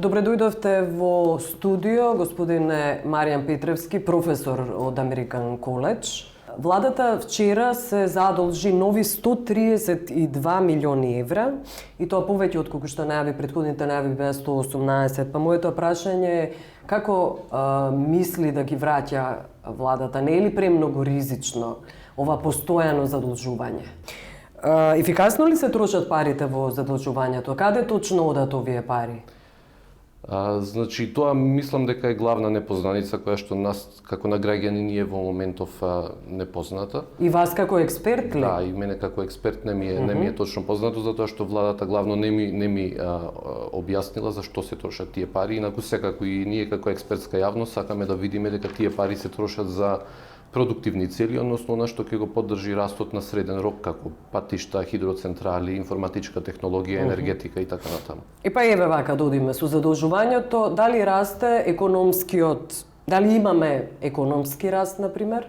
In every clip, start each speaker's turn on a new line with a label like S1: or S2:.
S1: Добре дојдовте во студио, господине Маријан Петревски, професор од Американ Коледж. Владата вчера се задолжи нови 132 милиони евра и тоа повеќе од колку што најави претходните најави беа 118. Па моето прашање е како мисли да ги враќа владата? Не е ли премногу ризично ова постојано задолжување? Ефикасно ли се трошат парите во задолжувањето? Каде точно одат овие пари?
S2: Значи, тоа мислам дека е главна непознаница која што нас како на граѓани ни е во моментов непозната.
S1: И вас како експерт ли?
S2: Да, и мене како експерт не ми е точно познато, затоа што владата главно не ми објаснила за што се трошат тие пари, инаку секако и ние како експертска јавност сакаме да видиме дека тие пари се трошат за продуктивни цели, односно она што ќе го поддржи растот на среден рок, како патишта, хидроцентрали, информатичка технологија, енергетика и така натаму.
S1: И па еве вака да одиме со задолжувањето, дали расте економскиот, дали имаме економски раст, например?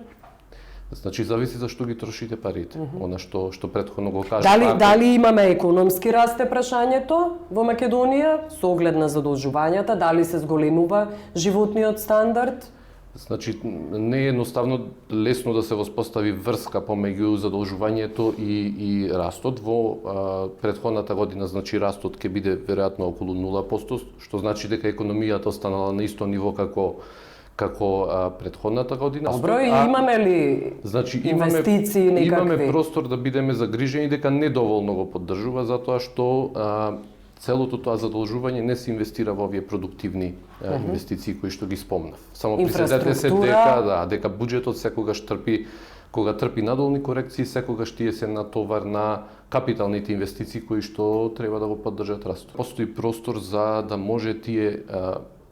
S2: Значи, зависи за што ги трошите парите. Она што претходно го кажа.
S1: Дали имаме економски раст е прашањето во Македонија, со оглед на задолжувањата, дали се зголемува животниот стандард?
S2: Значи, не е едноставно лесно да се воспостави врска помеѓу задолжувањето и растот. Во претходната година, значи, растот ќе биде веројатно околу 0%, што значи дека економијата останала на исто ниво како претходната година.
S1: Добро, и имаме ли инвестиции некакви?
S2: Имаме простор да бидеме загрижени дека недоволно го поддржува, затоа што целото тоа задолжување не се инвестира во овие продуктивни инвестиции кои што ги спомнав. Само присетете се дека буџетот секогаш трпи, кога трпи надолни корекции, секогаш тие се натовар на капиталните инвестиции кои што треба да го поддржат растот. Постои простор за да може тие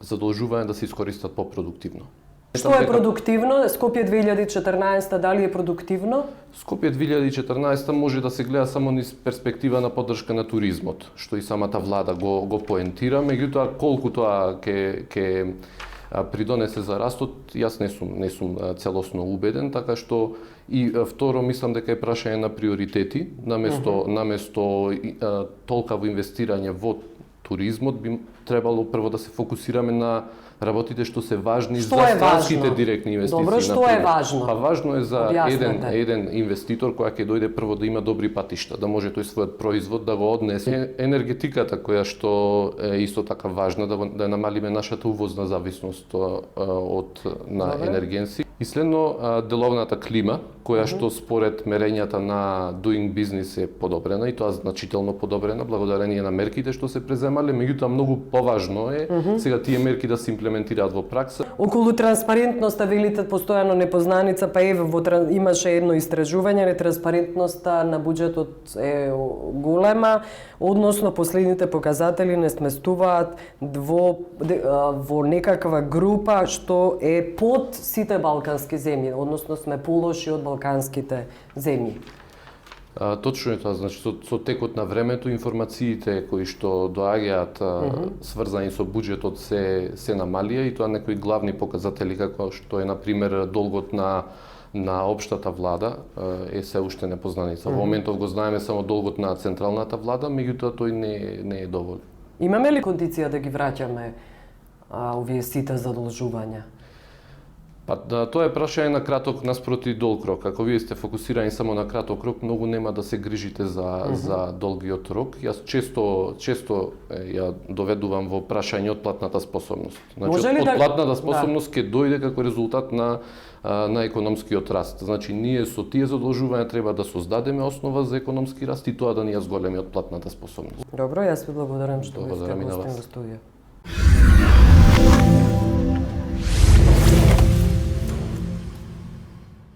S2: задолжувања да се искористат попродуктивно.
S1: Што е продуктивно? Скопје 2014 дали е продуктивно?
S2: Скопје 2014 може да се гледа само низ перспектива на поддршка на туризмот, што и самата влада го поентира, меѓутоа колку тоа ќе придонесе за растот, јас не сум целосно убеден, така што и второ мислам дека е прашање на приоритети, наместо толкаво инвестирање во туризмот би требало прво да се фокусираме на работите што се важни за странските директни инвестиции.
S1: Добро, што е важно?
S2: Па важно е за еден инвеститор која ќе дојде прво да има добри патишта, да може тој својот производ да го однесе. Енергетиката која што е исто така важна, да намалиме нашата увозна зависност на енергенси. И следно, деловната клима, која што според мерењата на Doing Business е подобрена, и тоа значително подобрена, благодарение на мерките што се преземале, меѓутоа многу поважно е сега тие мерки да се имплементираат во пракса.
S1: Околу транспарентноста велите постојано непознаница, па еве имаше едно истражување, нетранспарентноста на буџетот е голема, односно последните показатели не сместуваат во некаква група што е под сите балкански земји, односно сме полоши од балканските земји.
S2: Точно е тоа, значи со текот на времето информациите кои што доаѓаат сврзани со буџетот се намалија и тоа некои главни показатели како што е на пример долгот на општата влада е се уште непознаница. Во моментов го знаеме само долгот на централната влада, меѓутоа тој не е доволен.
S1: Имаме ли кондиција да ги враќаме овие сите задолжувања?
S2: Па тоа е прашање на краток наспроти долг рок. Ако вие сте фокусирани само на краток рок, многу нема да се грижите за долгиот рок. Јас често ја доведувам во прашање отплатната способност. Значи, отплатната способност ќе дојде како резултат на економскиот раст. Значи, ние со тие задолжувања треба да создадеме основа за економски раст и тоа да ни ја зголеми отплатната способност.
S1: Добро, јас ви благодарам што сте гостин во студио.